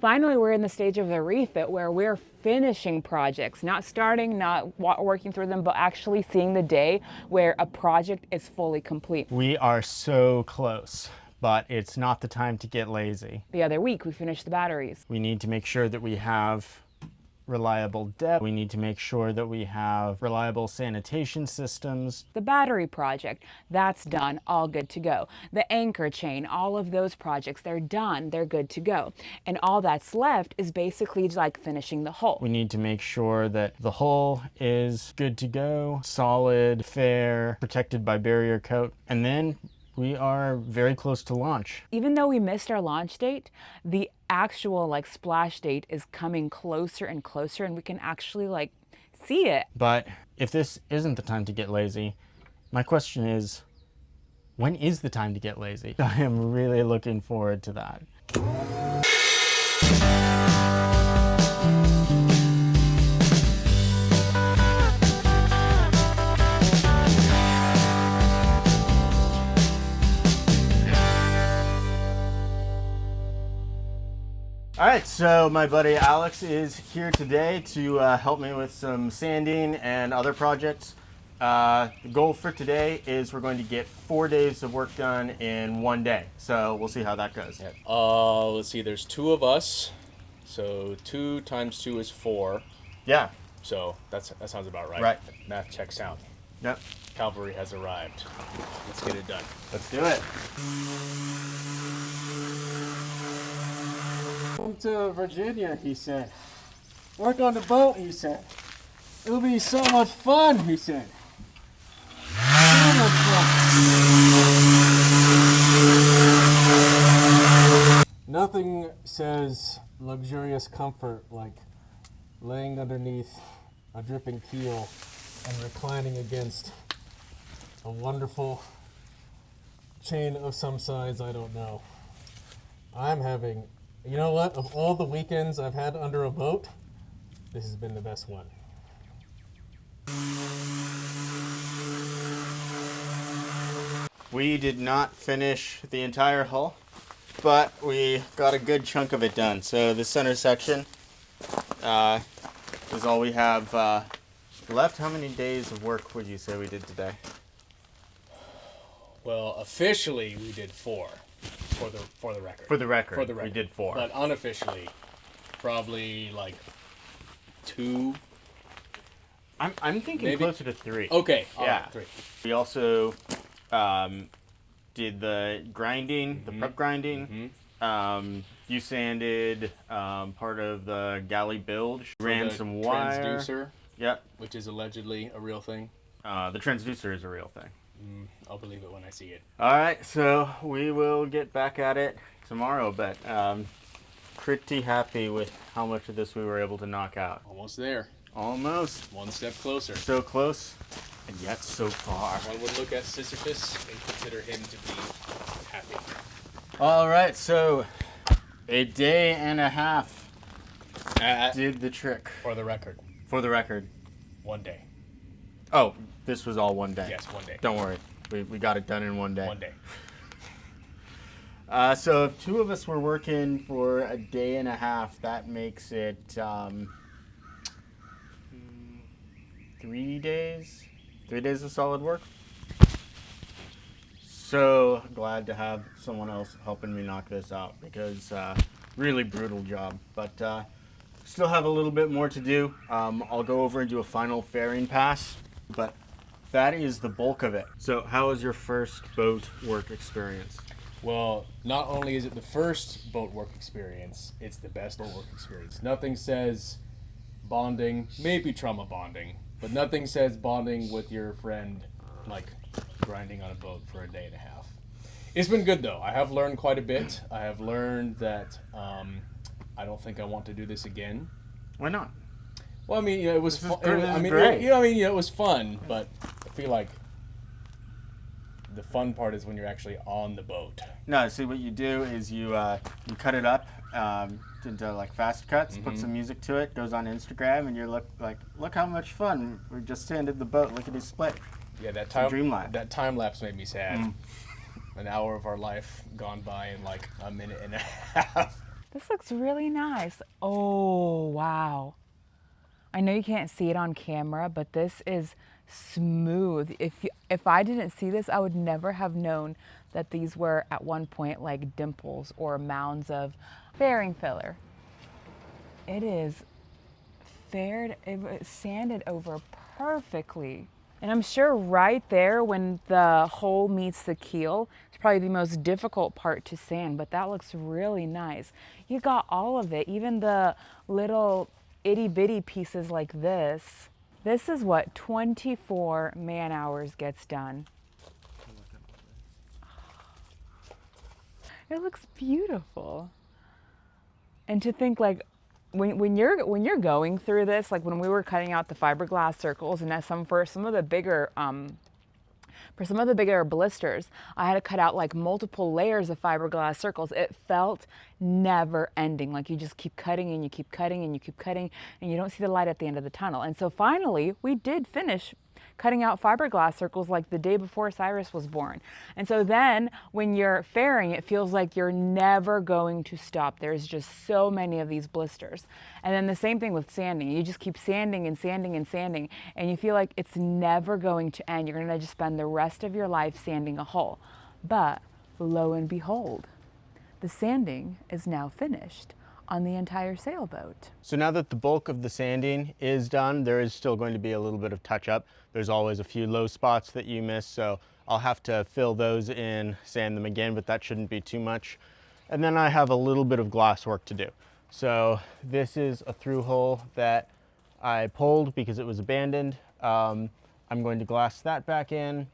Finally, we're in the stage of the refit where we're finishing projects, not starting, not working through them, but actually seeing the day where a project is fully complete. We are so close, but it's not the time to get lazy. The other week, we finished the batteries. We need to make sure that we have reliable depth. We need to make sure that we have reliable sanitation systems. The battery project, that's done, all good to go. The anchor chain, all of those projects, they're done, they're good to go. And all that's left is basically like finishing the hull. We need to make sure that the hull is good to go, solid, fair, protected by barrier coat, and then we are very close to launch. Even though we missed our launch date, the actual like splash date is coming closer and closer, and we can actually like see it. But if this isn't the time to get lazy, my question is, when is the time to get lazy? I am really looking forward to that. All right, so my buddy Alex is here today to help me with some sanding and other projects. The goal for today is we're going to get 4 days of work done in 1 day. So we'll see how that goes. Let's see, there's 2 of us. So 2 times 2 is 4. Yeah. So that sounds about right. Right. Math checks out. Yep. Cavalry has arrived. Let's get it done. Let's do it. Come to Virginia, he said. Work on the boat, he said. It'll be so much fun, he said. So much fun. Nothing says luxurious comfort like laying underneath a dripping keel and reclining against a wonderful chain of some size, I don't know. I'm having, you know what, of all the weekends I've had under a boat, this has been the best one. We did not finish the entire hull, but we got a good chunk of it done. So the center section is all we have left. How many days of work would you say we did today? Well, officially we did 4 for the record. For the record, For the record. we did 4. But unofficially, probably like 2. I'm thinking Maybe. closer to 3. Okay. All Yeah. right, 3. We also did the grinding, the prep grinding. You sanded part of the galley bilge, ran The some wire. transducer, Yep. which is allegedly a real thing. The transducer is a real thing. I'll believe it when I see it. All right, so we will get back at it tomorrow, but pretty happy with how much of this we were able to knock out. Almost there. Almost. 1 step closer. So close, and yet so far. One would look at Sisyphus and consider him to be happy. All right, so a day and a half Uh, did the trick. For the record, For the record. 1 day. Oh, this was all 1 day. Yes, 1 day. Don't worry, we got it done in 1 day. 1 day. So if 2 of us were working for a day and a half, that makes it 3 days? 3 days of solid work? So glad to have someone else helping me knock this out because really brutal job. But still have a little bit more to do. I'll go over and do a final fairing pass, but that is the bulk of it. So how was your first boat work experience? Well, not only is it the first boat work experience, it's the best boat work experience. Nothing says bonding, maybe trauma bonding, but nothing says bonding with your friend like grinding on a boat for a day and a half. It's been good though. I have learned quite a bit. I have learned that I don't think I want to do this again. Why not? Well, I mean, it was fun. great. It was fun, but I feel like the fun part is when you're actually on the boat. No, see what you do is you cut it up into like fast cuts, put some music to it, goes on Instagram, and you're look how much fun we just sanded the boat. Look at his split. Yeah, that time lapse made me sad. An hour of our life gone by in like a minute and a half. This looks really nice. Oh, wow. I know you can't see it on camera, but this is smooth. If I didn't see this, I would never have known that these were at one point like dimples or mounds of fairing filler. It is sanded over perfectly. And I'm sure right there when the hole meets the keel, it's probably the most difficult part to sand, but that looks really nice. You got all of it, even the little itty bitty pieces like this. This is what 24 man hours gets done. It looks beautiful. And to think like when you're going through this, like when we were cutting out the fiberglass circles, and for some of the bigger blisters, I had to cut out like multiple layers of fiberglass circles. It felt never ending. Like you just keep cutting and you keep cutting and you keep cutting and you don't see the light at the end of the tunnel. And so finally we did finish cutting out fiberglass circles like the day before Cyrus was born. And so then when you're fairing, it feels like you're never going to stop. There's just so many of these blisters. And then the same thing with sanding. You just keep sanding and sanding and sanding, and you feel like it's never going to end. You're going to just spend the rest of your life sanding a hole. But lo and behold, the sanding is now finished on the entire sailboat. So now that the bulk of the sanding is done, there is still going to be a little bit of touch up. There's always a few low spots that you miss, so I'll have to fill those in, sand them again, but that shouldn't be too much. And then I have a little bit of glass work to do. So this is a through hole that I pulled because it was abandoned. I'm going to glass that back in.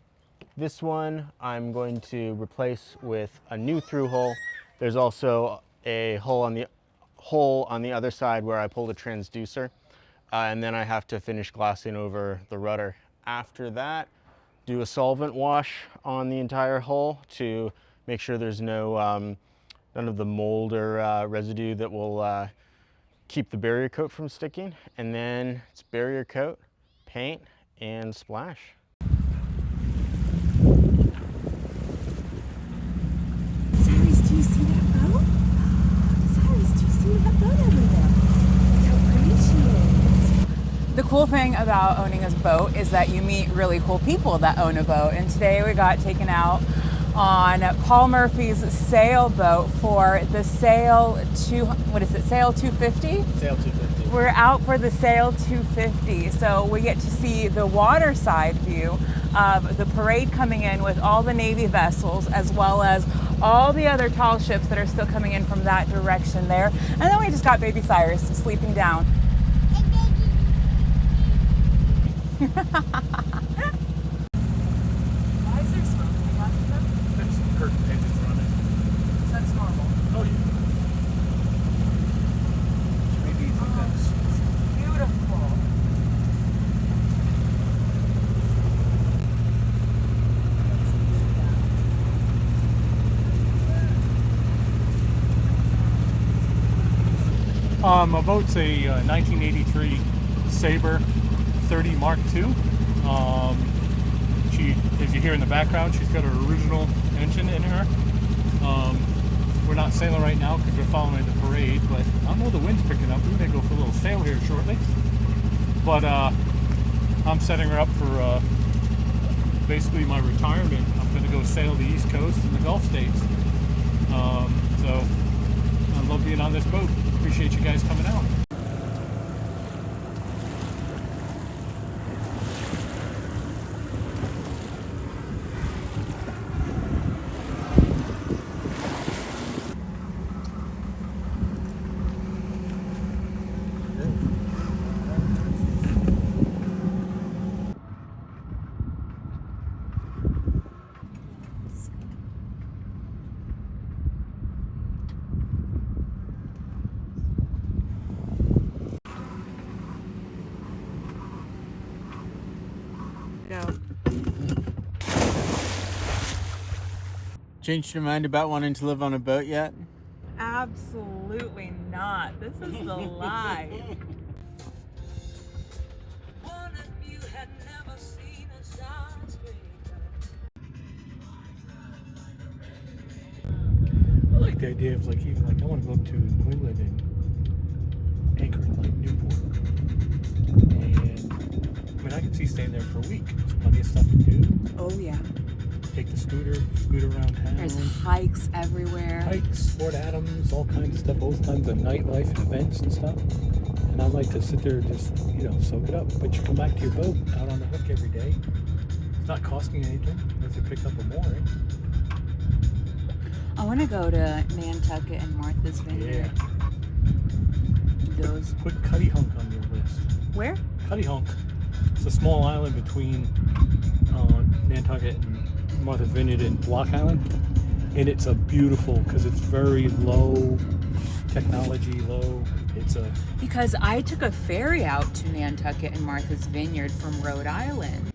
This one I'm going to replace with a new through hole. There's also a hole on the other side where I pulled a transducer, and then I have to finish glassing over the rudder. After that, do a solvent wash on the entire hull to make sure there's none of the mold or residue that will keep the barrier coat from sticking. And then it's barrier coat, paint, and splash. Cyrus, do you see that boat? Cyrus, do you see that boat over there? Look how pretty she is. The cool thing about owning a boat is that you meet really cool people that own a boat. And today we got taken out on Paul Murphy's sailboat for the Sail 250? Sail 250. We're out for the Sail 250, so we get to see the waterside view of the parade coming in with all the Navy vessels, as well as all the other tall ships that are still coming in from that direction there. And then we just got baby Cyrus sleeping down. Why is there smoke coming out of them? That's her engines running. That's normal. Oh yeah. Maybe you think that's Beautiful. My boat's a 1983 Sabre 30 Mark II. She, as you hear in the background, she's got her original engine in her. We're not sailing right now because we're following the parade, but I know the wind's picking up. We may go for a little sail here shortly. But I'm setting her up for basically my retirement. I'm going to go sail the East Coast and the Gulf States. So I love being on this boat. Appreciate you guys coming out. Changed your mind about wanting to live on a boat yet? Absolutely not. This is the life. Look like the idea of like even like I want to go up to New England and anchor in like Newport. And I mean I can see staying there for a week. There's plenty of stuff to do. Oh yeah. Take the scooter around town. There's hikes everywhere. Hikes, Fort Adams, all kinds of stuff, all kinds of nightlife and events and stuff. And I like to sit there and just, soak it up. But you come back to your boat out on the hook every day. It's not costing anything unless you pick up a mooring. I want to go to Nantucket and Martha's Vineyard. Those. Put Cutty Hunk on your list. Where? Cutty Hunk. It's a small island between Nantucket and Martha's Vineyard and Block Island. And it's a beautiful, because it's very low technology, Because I took a ferry out to Nantucket and Martha's Vineyard from Rhode Island.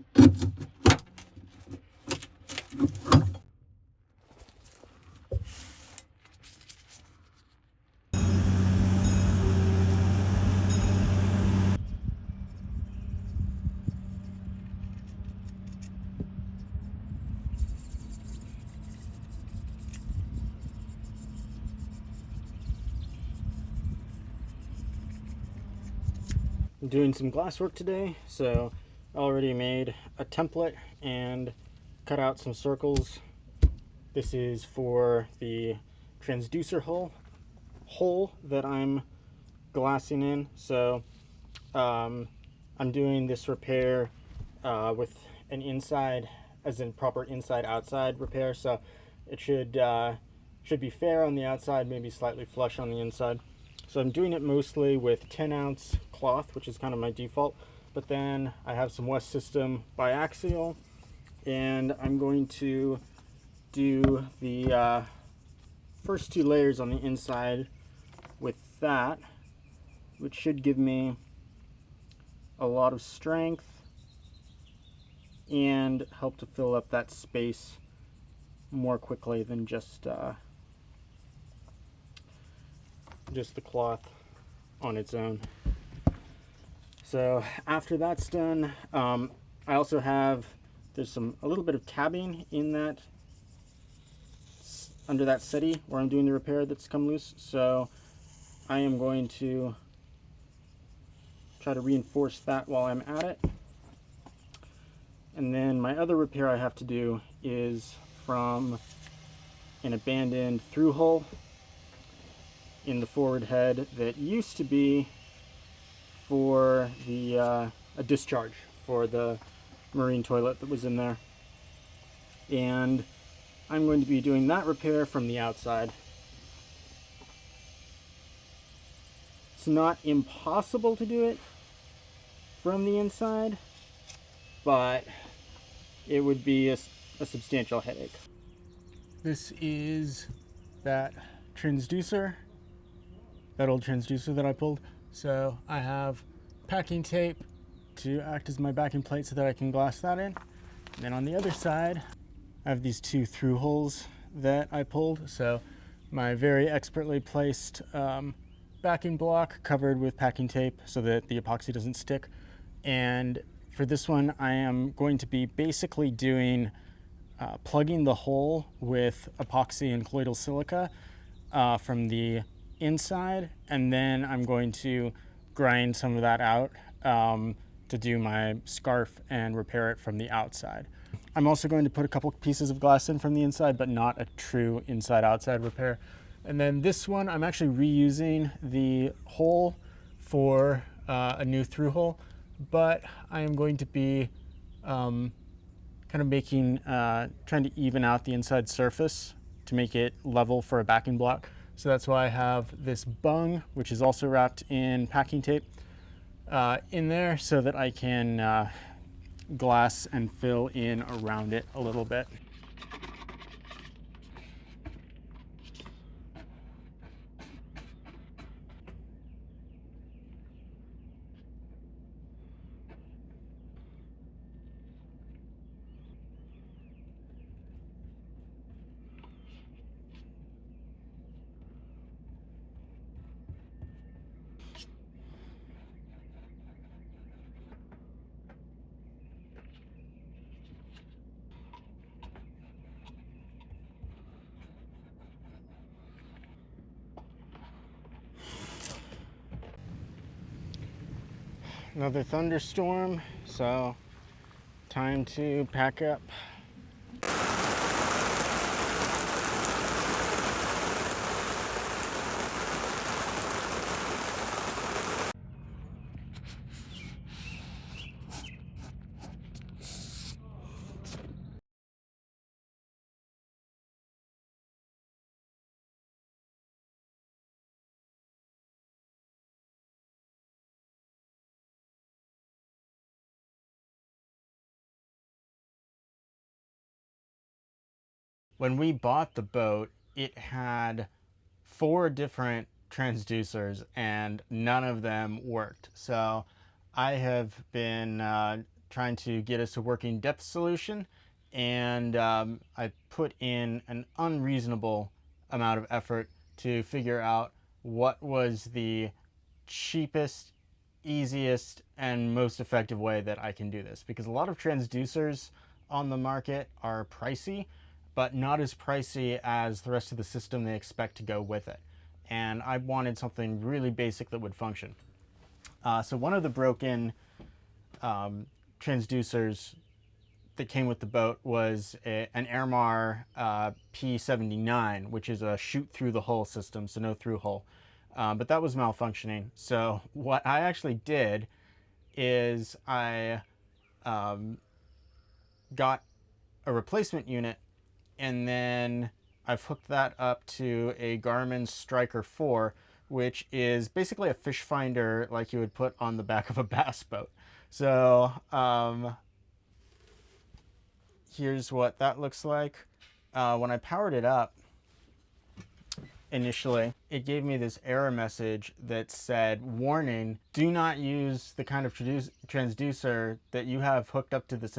I'm doing some glass work today, so I already made a template and cut out some circles. This is for the transducer hole that I'm glassing in. So I'm doing this repair with an inside, as in proper inside-outside repair. So it should be fair on the outside, maybe slightly flush on the inside. So I'm doing it mostly with 10-ounce cloth, which is kind of my default. But then I have some West System biaxial, and I'm going to do the first 2 layers on the inside with that, which should give me a lot of strength and help to fill up that space more quickly than just the cloth on its own. So after that's done, I also have, there's a little bit of tabbing in that, under that settee where I'm doing the repair that's come loose. So I am going to try to reinforce that while I'm at it. And then my other repair I have to do is from an abandoned through hole in the forward head that used to be for the a discharge for the marine toilet that was in there. And I'm going to be doing that repair from the outside. It's not impossible to do it from the inside, but it would be a substantial headache. This is that transducer, that old transducer that I pulled. So I have packing tape to act as my backing plate so that I can glass that in. And then on the other side, I have these 2 through holes that I pulled. So my very expertly placed backing block covered with packing tape so that the epoxy doesn't stick. And for this one, I am going to be basically doing plugging the hole with epoxy and colloidal silica from the inside, and then I'm going to grind some of that out to do my scarf and repair it from the outside. I'm also going to put a couple pieces of glass in from the inside, but not a true inside-outside repair. And then this one, I'm actually reusing the hole for a new through hole, but I am going to be kind of making, trying to even out the inside surface to make it level for a backing block. So that's why I have this bung, which is also wrapped in packing tape, in there so that I can glass and fill in around it a little bit. Another thunderstorm, so time to pack up. When we bought the boat, it had 4 different transducers and none of them worked. So I have been trying to get us a working depth solution, and I put in an unreasonable amount of effort to figure out what was the cheapest, easiest, and most effective way that I can do this, because a lot of transducers on the market are pricey, but not as pricey as the rest of the system they expect to go with it. And I wanted something really basic that would function. So one of the broken transducers that came with the boat was an Airmar P79, which is a shoot through the hull system, so no through hull. But that was malfunctioning. So what I actually did is I got a replacement unit, and then I've hooked that up to a Garmin Striker 4, which is basically a fish finder like you would put on the back of a bass boat. So here's what that looks like. When I powered it up initially, it gave me this error message that said, warning, do not use the kind of transducer that you have hooked up to this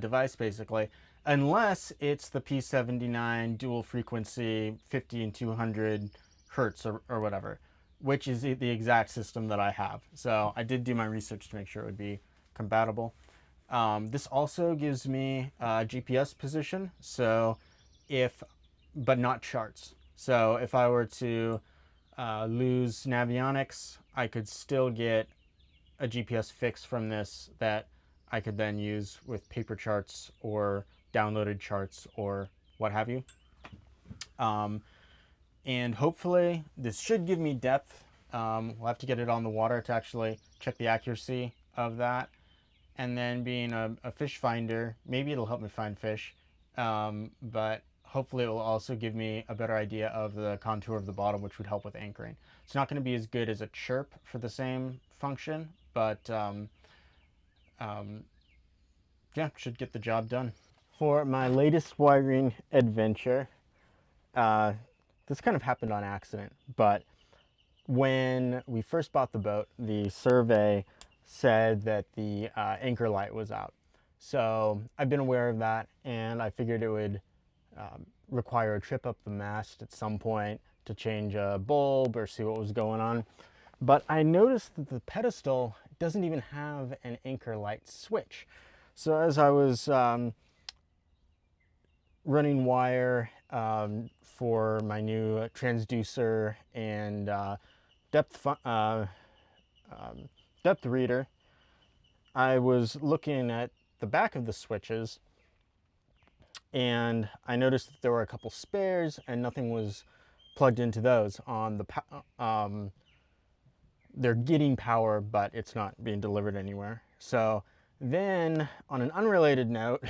device basically, unless it's the P79 dual frequency 50 and 200 hertz or whatever, which is the exact system that I have. So I did do my research to make sure it would be compatible. This also gives me GPS position, so but not charts. So if I were to lose Navionics, I could still get a GPS fix from this that I could then use with paper charts or downloaded charts or what have you. And hopefully this should give me depth. We'll have to get it on the water to actually check the accuracy of that. And then being a fish finder, maybe it'll help me find fish, but hopefully it will also give me a better idea of the contour of the bottom, which would help with anchoring. It's not going to be as good as a chirp for the same function, but yeah, should get the job done. For my latest wiring adventure, this kind of happened on accident, but when we first bought the boat, the survey said that the anchor light was out. So I've been aware of that, and I figured it would require a trip up the mast at some point to change a bulb or see what was going on. But I noticed that the pedestal doesn't even have an anchor light switch. So as I was running wire for my new transducer and depth depth reader, I was looking at the back of the switches, and I noticed that there were a couple spares and nothing was plugged into those. On the they're getting power, but it's not being delivered anywhere. So then, on an unrelated note,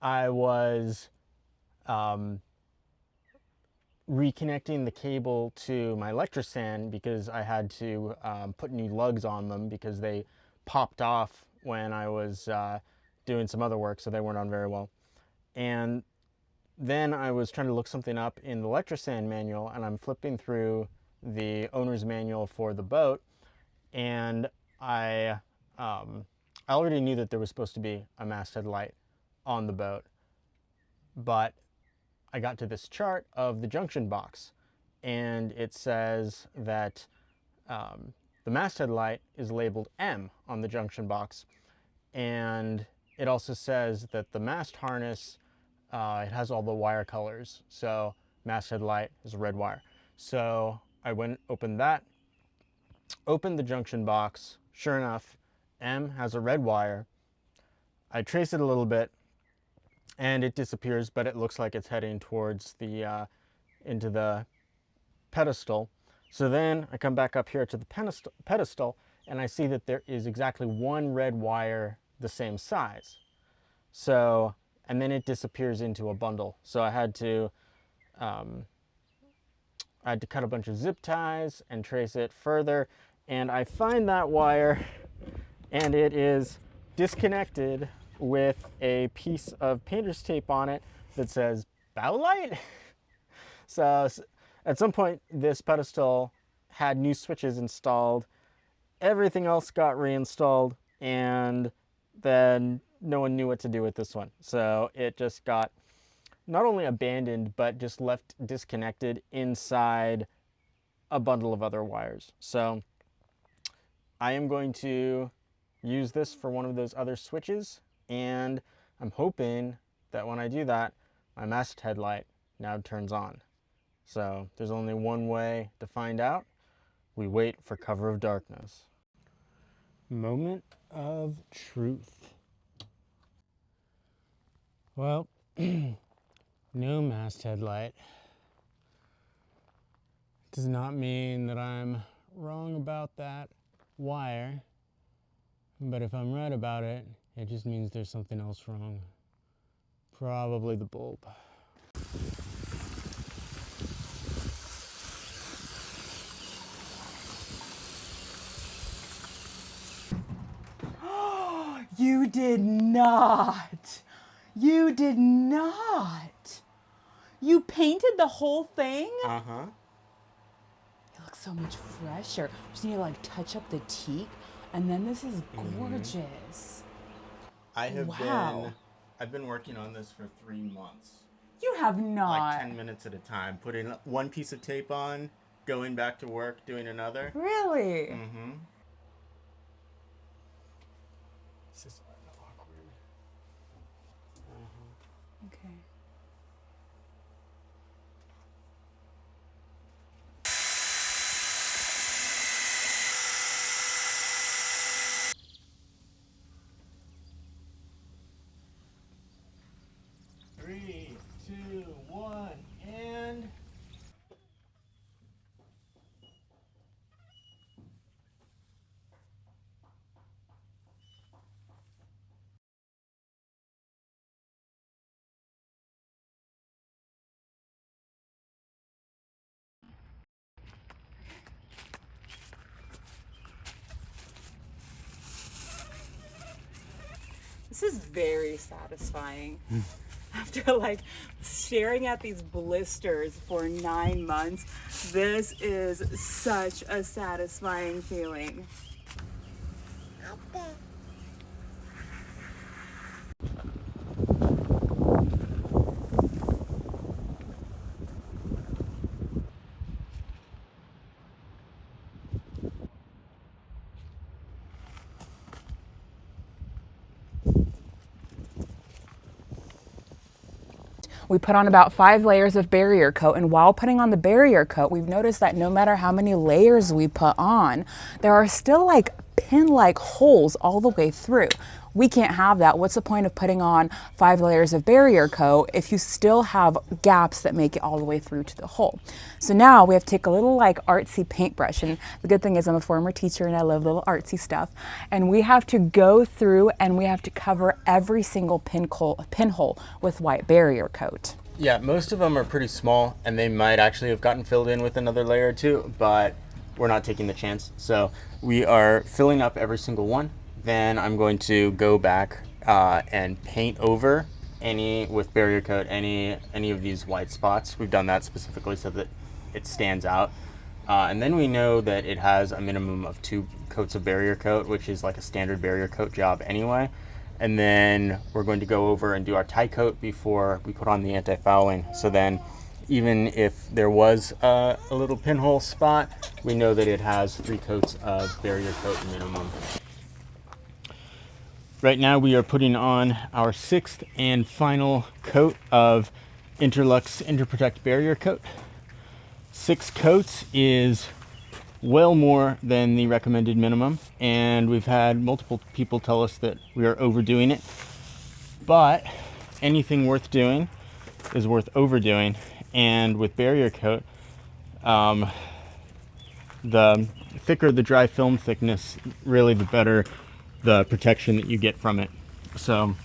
I was reconnecting the cable to my Electrosan because I had to put new lugs on them because they popped off when I was doing some other work, so they weren't on very well. And then I was trying to look something up in the Electrosan manual, and I'm flipping through the owner's manual for the boat, and I already knew that there was supposed to be a masthead light on the boat, but I got to this chart of the junction box, and it says that the masthead light is labeled M on the junction box, and it also says that the mast harness, it has all the wire colors, so masthead light is a red wire. So I went, opened that, opened the junction box, sure enough, M has a red wire. I trace it a little bit and it disappears, but it looks like it's heading towards the into the pedestal. So then I come back up here to the pedestal and I see that there is exactly one red wire the same size. So, and then it disappears into a bundle. So I had to cut a bunch of zip ties and trace it further, and I find that wire and it is disconnected with a piece of painter's tape on it that says Bowlight. So at some point this pedestal had new switches installed, everything else got reinstalled, and then no one knew what to do with this one. So it just got not only abandoned, but just left disconnected inside a bundle of other wires. So I am going to use this for one of those other switches, and I'm hoping that when I do that, my masthead light now turns on. So there's only one way to find out. We wait for cover of darkness. Moment of truth. Well, no masthead light does not mean that I'm wrong about that wire, but if I'm right about it, it just means there's something else wrong. Probably the bulb. You did not. You did not. You painted the whole thing? Uh-huh. It looks so much fresher. Just need to like touch up the teak, and then this is gorgeous. I've been working on this for 3 months. You have not. Like 10 minutes at a time, putting one piece of tape on, going back to work, doing another. Really? Mm-hmm. This is awkward. Okay. Three, two, one, and... This is very satisfying. After like staring at these blisters for 9 months, this is such a satisfying feeling. We put on about 5 layers of barrier coat, and while putting on the barrier coat, we've noticed that no matter how many layers we put on, there are still like pin-like holes all the way through. We can't have that. What's the point of putting on 5 layers of barrier coat if you still have gaps that make it all the way through to the hole? So now we have to take a little like artsy paintbrush, and the good thing is I'm a former teacher and I love little artsy stuff, and we have to go through and we have to cover every single pinhole with white barrier coat. Yeah, most of them are pretty small, and they might actually have gotten filled in with another layer or two, but we're not taking the chance. So we are filling up every single one. Then I'm going to go back and paint over with barrier coat any of these white spots. We've done that specifically so that it stands out. And then we know that it has a minimum of 2 coats of barrier coat, which is like a standard barrier coat job anyway. And then we're going to go over and do our tie coat before we put on the anti-fouling. So then even if there was a little pinhole spot, we know that it has 3 coats of barrier coat minimum. Right now we are putting on our 6th and final coat of Interlux Interprotect barrier coat. 6 coats is well more than the recommended minimum, and we've had multiple people tell us that we are overdoing it. But anything worth doing is worth overdoing, and with barrier coat, the thicker the dry film thickness, really the better the protection that you get from it. So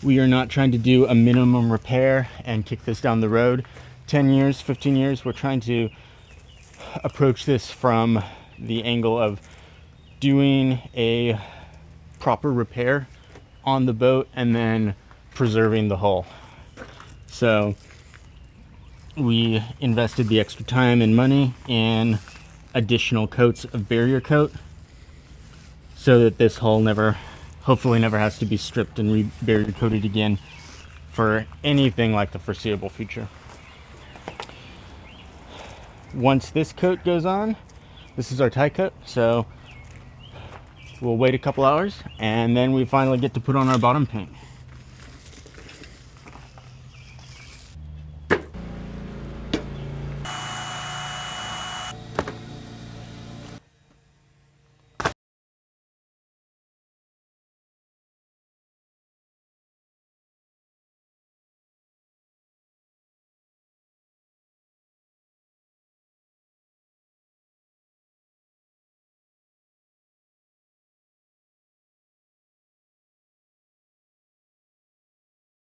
we are not trying to do a minimum repair and kick this down the road 10 years, 15 years. We're trying to approach this from the angle of doing a proper repair on the boat and then preserving the hull. So we invested the extra time and money in additional coats of barrier coat so that this hull hopefully never has to be stripped and barrier coated again for anything like the foreseeable future. Once this coat goes on, this is our tie coat, so we'll wait a couple hours and then we finally get to put on our bottom paint.